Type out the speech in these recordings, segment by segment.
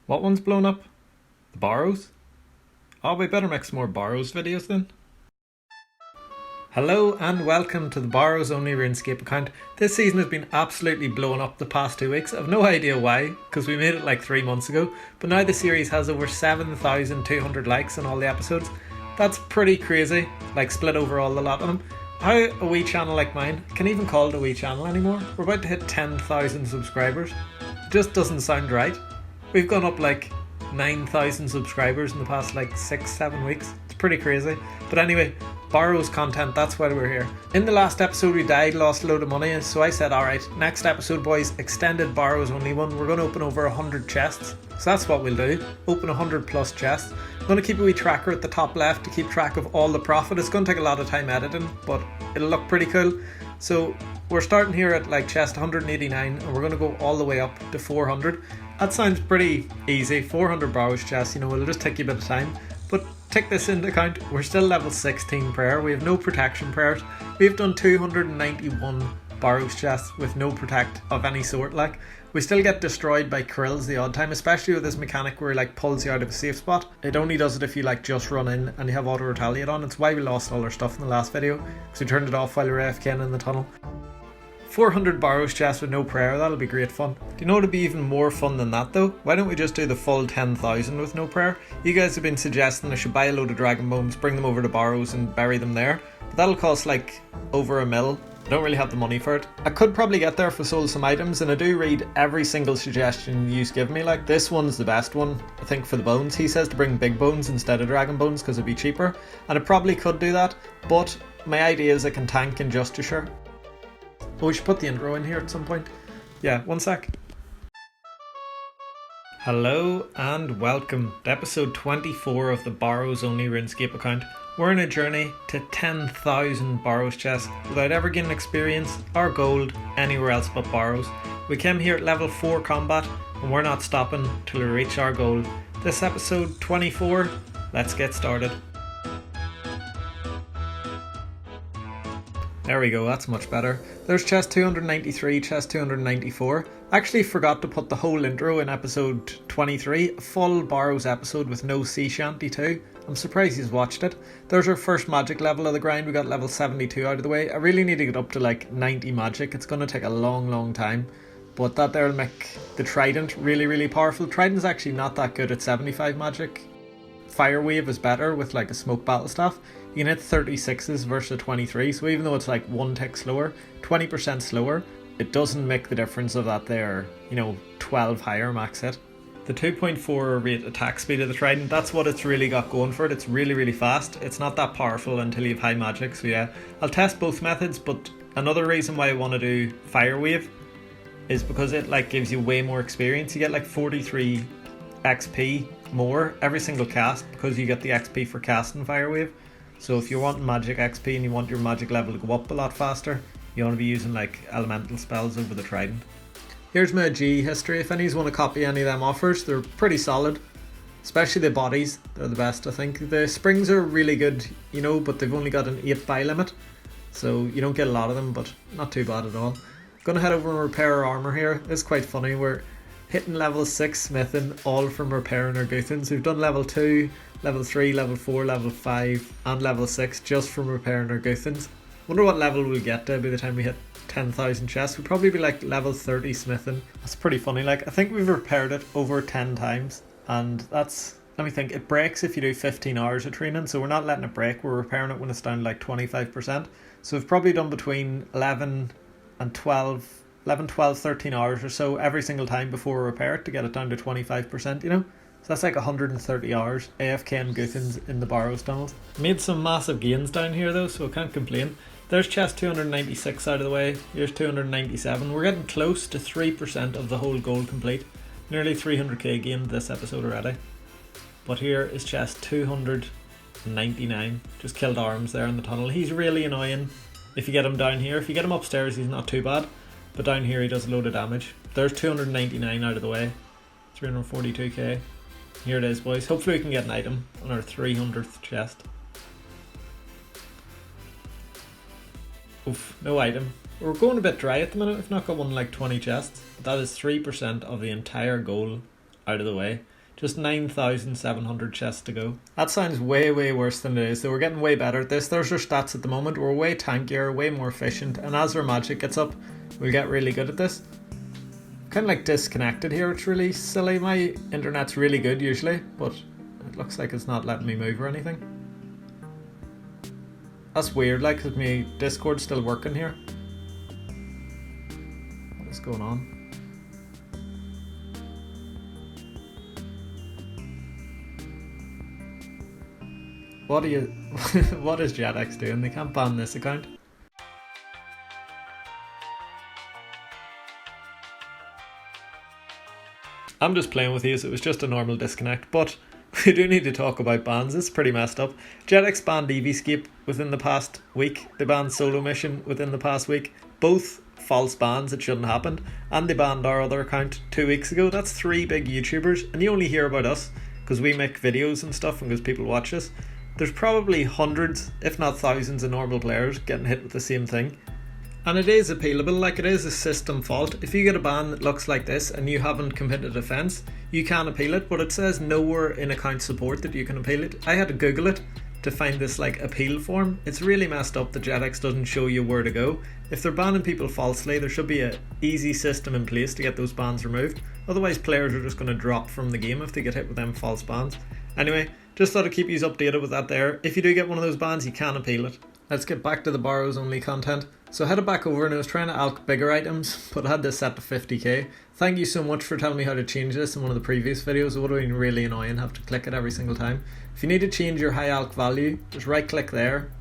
What one's blown up? The Barrows? Oh, we better make some more Barrows videos then. Hello and welcome to the Barrows Only Runescape account. This season has been absolutely blown up the past 2 weeks. I've no idea why, because we made it like 3 months ago, but now the series has over 7,200 likes on all the episodes. That's pretty crazy, like split over all the lot of them. How a wee channel like mine can even call it a wee channel anymore? We're about to hit 10,000 subscribers. It just doesn't sound right. We've gone up like 9,000 subscribers in the past like 6-7 weeks. It's pretty crazy. But anyway, Barrows content, that's why we're here. In the last episode we died, lost a load of money, so I said alright, next episode boys, extended Barrows Only one, we're going to open over 100 chests. So that's what we'll do, open 100 plus chests. I'm going to keep a wee tracker at the top left to keep track of all the profit. It's going to take a lot of time editing, but it'll look pretty cool. So we're starting here at like chest 189 and we're going to go all the way up to 400. That sounds pretty easy, 400 Barrows chests, it'll just take you a bit of time. But take this into account, we're still level 16 prayer, we have no protection prayers. We've done 291 Barrows chests with no protect of any sort. Like, we still get destroyed by krills the odd time, especially with this mechanic where it like pulls you out of a safe spot. It only does it if you like just run in and you have auto retaliate on. It's why we lost all our stuff in the last video, because we turned it off while we were AFKing in the tunnel. 400 Barrows chests with no prayer, that'll be great fun. Do you know what would be even more fun than that though? Why don't we just do the full 10,000 with no prayer? You guys have been suggesting I should buy a load of dragon bones, bring them over to Barrows and bury them there. But that'll cost like over $1 million. I don't really have the money for it. I could probably get there if I sold some items, and I do read every single suggestion you give me. Like, this one's the best one, I think, for the bones. He says to bring big bones instead of dragon bones because it'd be cheaper. And I probably could do that, but my idea is I can tank in Justiciar. Oh, we should put the intro in here at some point. Yeah, one sec. Hello and welcome to episode 24 of the Barrows Only Runescape account. We're on a journey to 10,000 Barrows chests without ever getting experience or gold anywhere else but Barrows. We came here at level 4 combat and we're not stopping till we reach our goal. This episode 24, let's get started. There we go, that's much better. There's chest 293, chest 294. I actually forgot to put the whole intro in episode 23, a full Barrows episode with no sea shanty too. I'm surprised he's watched it. There's our first magic level of the grind, we got level 72 out of the way. I really need to get up to like 90 magic, it's going to take a long time. But that there'll make the trident really powerful. Trident's actually not that good at 75 magic. Fire wave is better with like a smoke battle staff. You can hit 36s versus 23, so even though it's like 1 tick slower, 20% slower, it doesn't make the difference of that there, 12 higher max hit. The 2.4 rate attack speed of the trident, that's what it's really got going for it. It's really fast. It's not that powerful until you have high magic, so yeah. I'll test both methods, but another reason why I want to do fire wave is because it like gives you way more experience. You get like 43 XP more every single cast because you get the XP for casting fire wave. So if you're wanting magic XP and you want your magic level to go up a lot faster, you want to be using like elemental spells over the trident. Here's my G history. If any want to copy any of them offers, they're pretty solid. Especially the bodies, they're the best I think. The springs are really good, but they've only got an 8 buy limit. So you don't get a lot of them, but not too bad at all. Gonna head over and repair our armour here. It's quite funny, we're hitting level 6 smithing all from repairing our Guthans. We've done level 2, level 3, level 4, level 5 and level 6 just from repairing our Guthans. Wonder what level we'll get to by the time we hit 10,000 chests. We'll probably be like level 30 smithing. That's pretty funny. Like, I think we've repaired it over 10 times and that's, let me think, it breaks if you do 15 hours of training, so we're not letting it break, we're repairing it when it's down to like 25%. So we've probably done between 11 and 12, 13 hours or so every single time before we repair it to get it down to 25%, So that's like 130 hours AFK and Guthans in the Barrows tunnels. Made some massive gains down here though, so I can't complain. There's chest 296 out of the way, here's 297. We're getting close to 3% of the whole goal complete. Nearly 300k gained this episode already. But here is chest 299. Just killed Arms there in the tunnel. He's really annoying if you get him down here. If you get him upstairs he's not too bad, but down here he does a load of damage. There's 299 out of the way, 342k. Here it is boys, hopefully we can get an item on our 300th chest. Oof, no item. We're going a bit dry at the minute, we've not got one like 20 chests. But that is 3% of the entire goal out of the way. Just 9,700 chests to go. That sounds way worse than it is, so we're getting way better at this. There's our stats at the moment. We're way tankier, way more efficient, and as our magic gets up, we'll get really good at this. Kind of like disconnected here, it's really silly. My internet's really good usually, but it looks like it's not letting me move or anything. That's weird, like, because my Discord's still working here. What is going on? What is JetX doing? They can't ban this account. I'm just playing with these, it was just a normal disconnect, but we do need to talk about bans. It's pretty messed up. JetX banned Eevescape within the past week. They banned Solo Mission within the past week. Both false bans, it shouldn't have happened. And they banned our other account 2 weeks ago. That's 3 big YouTubers, and you only hear about us because we make videos and stuff and because people watch us. There's probably hundreds, if not thousands, of normal players getting hit with the same thing. And it is appealable, like it is a system fault. If you get a ban that looks like this and you haven't committed offence, you can appeal it, but it says nowhere in account support that you can appeal it. I had to Google it to find this like appeal form. It's really messed up that JetX doesn't show you where to go. If they're banning people falsely, there should be an easy system in place to get those bans removed. Otherwise players are just going to drop from the game if they get hit with them false bans. Anyway, just thought I'd keep you updated with that there. If you do get one of those bans, you can appeal it. Let's get back to the Barrows Only content. So I headed back over and I was trying to alch bigger items, but I had this set to 50k. Thank you so much for telling me how to change this in one of the previous videos. It would have been really annoying, have to click it every single time. If you need to change your high alch value, just right click there,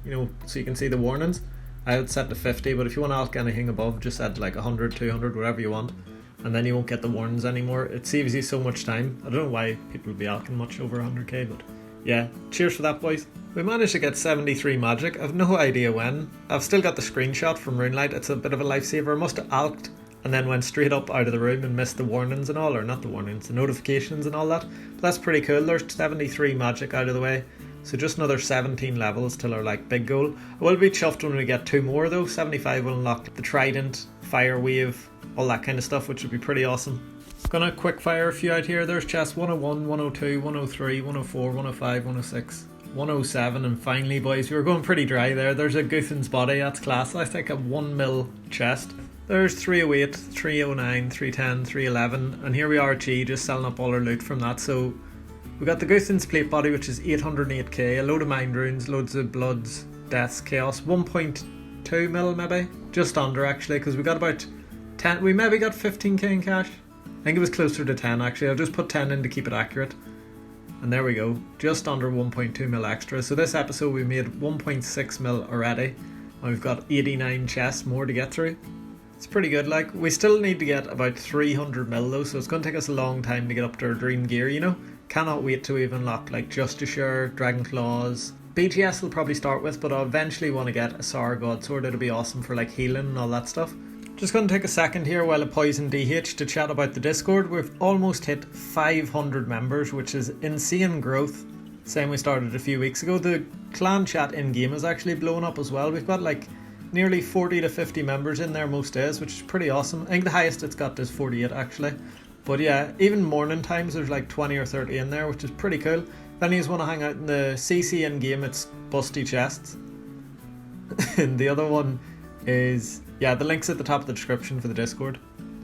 so you can see the warnings. I had set to 50, but if you want to alch anything above, just set like 100, 200, whatever you want. And then you won't get the warnings anymore. It saves you so much time. I don't know why people would be alching much over 100k, but yeah, cheers for that, boys. We managed to get 73 magic. I've no idea when. I've still got the screenshot from Runelight. It's a bit of a lifesaver. I must have alched and then went straight up out of the room and missed the warnings and all, or not the warnings, the notifications and all that. But that's pretty cool. There's 73 magic out of the way. So just another 17 levels till our like big goal. I will be chuffed when we get 2 more though. 75 will unlock the Trident, Fire Wave, all that kind of stuff, which would be pretty awesome. Gonna quick fire a few out here. There's chest 101, 102, 103, 104, 105, 106, 107, and finally, boys, we were going pretty dry there. There's a Goofen's Body, that's class. That's like a 1 mil chest. There's 308, 309, 310, 311, and here we are at G, just selling up all our loot from that. So we got the Goofen's Plate Body, which is 808k, a load of Mind Runes, loads of Bloods, Deaths, Chaos, 1.2 mil maybe, just under actually, because we got about 10, we maybe got 15k in cash. I think it was closer to 10 actually. I'll just put 10 in to keep it accurate. And there we go, just under 1.2 mil extra. So this episode we made 1.6 mil already. And we've got 89 chests more to get through. It's pretty good. Like, we still need to get about 300 mil though, so it's going to take us a long time to get up to our dream gear, Cannot wait to even unlock like Justiciar, Dragon Claws. BGS will probably start with, but I'll eventually want to get a Sour God Sword. It'll be awesome for like healing and all that stuff. Just going to take a second here while I poison DH to chat about the Discord. We've almost hit 500 members, which is insane growth. Same we started a few weeks ago. The clan chat in-game is actually blowing up as well. We've got like nearly 40 to 50 members in there most days, which is pretty awesome. I think the highest it's got is 48 actually. But yeah, even morning times there's like 20 or 30 in there, which is pretty cool. If any of you want to hang out in the CC in-game, it's Busty Chests. And the other one is... yeah, the link's at the top of the description for the Discord.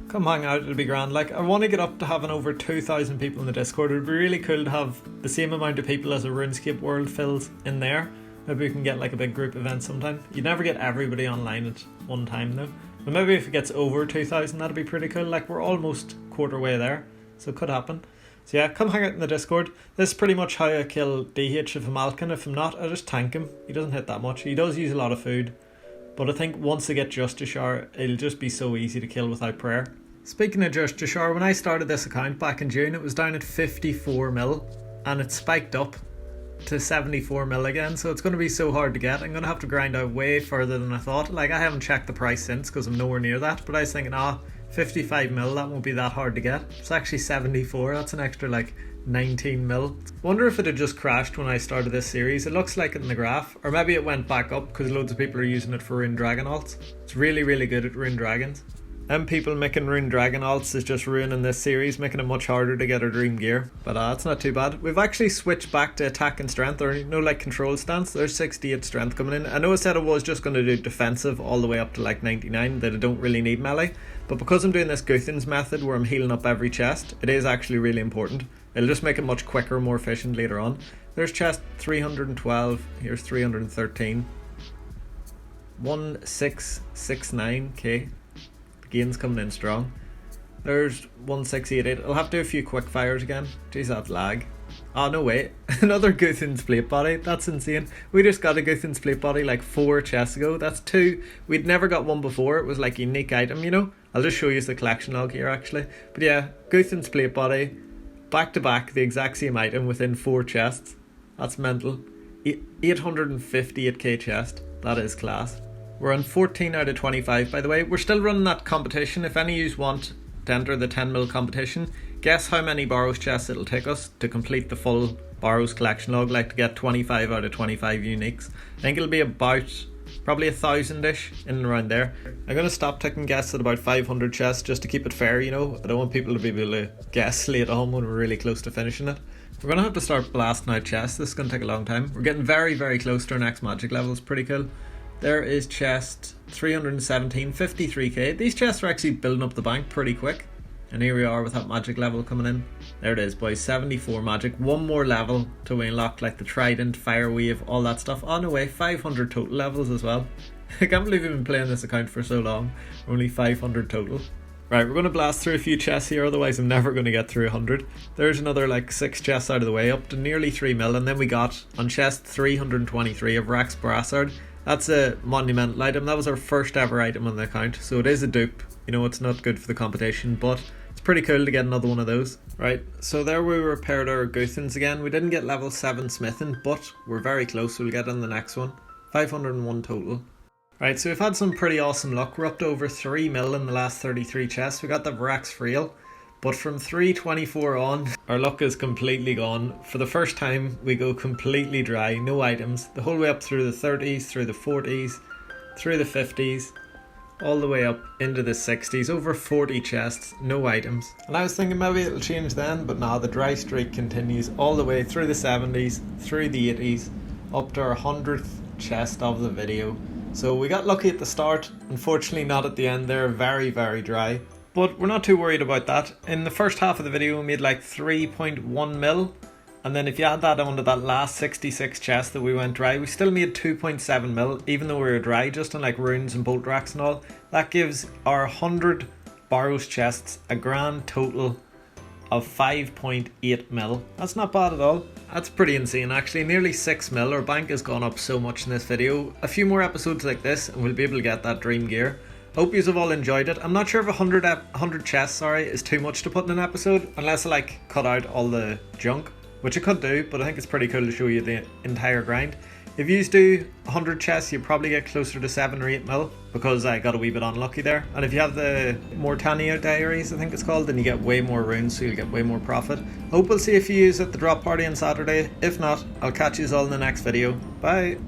Come hang out, it'll be grand. Like, I want to get up to having over 2,000 people in the Discord. It would be really cool to have the same amount of people as a Runescape world fills in there. Maybe we can get like a big group event sometime. You'd never get everybody online at one time though. But maybe if it gets over 2,000, that'd be pretty cool. Like, we're almost quarter way there, so it could happen. So yeah, come hang out in the Discord. This is pretty much how I kill DH if I'm alching. If I'm not, I just tank him. He doesn't hit that much. He does use a lot of food. But I think once I get Justiciar, it'll just be so easy to kill without prayer. Speaking of Justiciar, when I started this account back in June, it was down at 54 mil. And it spiked up to 74 mil again. So it's going to be so hard to get. I'm going to have to grind out way further than I thought. Like, I haven't checked the price since because I'm nowhere near that. But I was thinking, 55 mil, that won't be that hard to get. It's actually 74. That's an extra like 19 mil. Wonder if it had just crashed when I started this series. It looks like it in the graph, or maybe it went back up because loads of people are using it for Rune Dragon alts. It's really good at Rune Dragons. Them people making Rune Dragon alts is just ruining this series, making it much harder to get our dream gear. But it's not too bad. We've actually switched back to attack and strength, or like control stance. There's 68 strength coming in. I know I said I was just going to do defensive all the way up to like 99, that I don't really need melee. But because I'm doing this Guthin's method where I'm healing up every chest, it is actually really important. It'll just make it much quicker, more efficient later on. There's chest 312, here's 313. 1669k. Gains coming in strong. There's 1688. I'll have to do a few quick fires again. Jeez, that's lag. Oh no, wait. Another Guthin's plate body. That's insane. We just got a Guthin's plate body like 4 chests ago. That's 2. We'd never got one before. It was like a unique item, you know. I'll just show you the collection log here actually. But yeah, Guthin's plate body, back to back, the exact same item within 4 chests. That's mental. 858k chest. That is class. We're on 14 out of 25 by the way. We're still running that competition. If any of you want to enter the 10mm competition, guess how many Barrows chests it'll take us to complete the full Barrows collection log, like to get 25 out of 25 uniques. I think it'll be about probably 1,000-ish in and around there. I'm going to stop taking guesses at about 500 chests just to keep it fair, you know. I don't want people to be able to guess late on when we're really close to finishing it. We're going to have to start blasting out chests. This is going to take a long time. We're getting very, very close to our next magic level. It's pretty cool. There is chest 317, 53k. These chests are actually building up the bank pretty quick. And here we are with that magic level coming in. There it is, boys, 74 magic. One more level to unlock like the trident, fire wave, all that stuff. On the way, 500 total levels as well. I can't believe we've been playing this account for so long. Only 500 total. Right, we're going to blast through a few chests here, otherwise I'm never going to get through 100. There's another like 6 chests out of the way, up to nearly 3 mil. And then we got on chest 323 of Rax Brassard. That's a monumental item. That was our first ever item on the account, so it is a dupe. You know, it's not good for the competition, but it's pretty cool to get another one of those. Right, so there we repaired our Guthins again. We didn't get level 7 smithing, but we're very close. We'll get on the next one. 501 total. Right, so we've had some pretty awesome luck. We're up to over 3 mil in the last 33 chests. We got the Vrax Frail. But from 324 on, our luck is completely gone. For the first time, we go completely dry, no items. The whole way up through the 30s, through the 40s, through the 50s, all the way up into the 60s. Over 40 chests, no items. And I was thinking maybe it'll change then, but nah, the dry streak continues all the way through the 70s, through the 80s, up to our 100th chest of the video. So we got lucky at the start, unfortunately not at the end. They're very, very dry. But we're not too worried about that. In the first half of the video we made like 3.1 mil, and then if you add that onto that last 66 chests that we went dry, we still made 2.7 mil, even though we were dry, just on like runes and bolt racks and all. That gives our 100 Barrows chests a grand total of 5.8 mil. That's not bad at all. That's pretty insane actually. Nearly 6 mil. Our bank has gone up so much in this video. A few more episodes like this and we'll be able to get that dream gear. Hope you have all enjoyed it. I'm not sure if 100 chests is too much to put in an episode, unless I like cut out all the junk, which I could do, but I think it's pretty cool to show you the entire grind. If you do 100 chests, you probably get closer to 7 or 8 mil, because I got a wee bit unlucky there. And if you have the Mortania Diaries, I think it's called, then you get way more runes, so you'll get way more profit. Hope we'll see if you use at the drop party on Saturday. If not, I'll catch you all in the next video. Bye!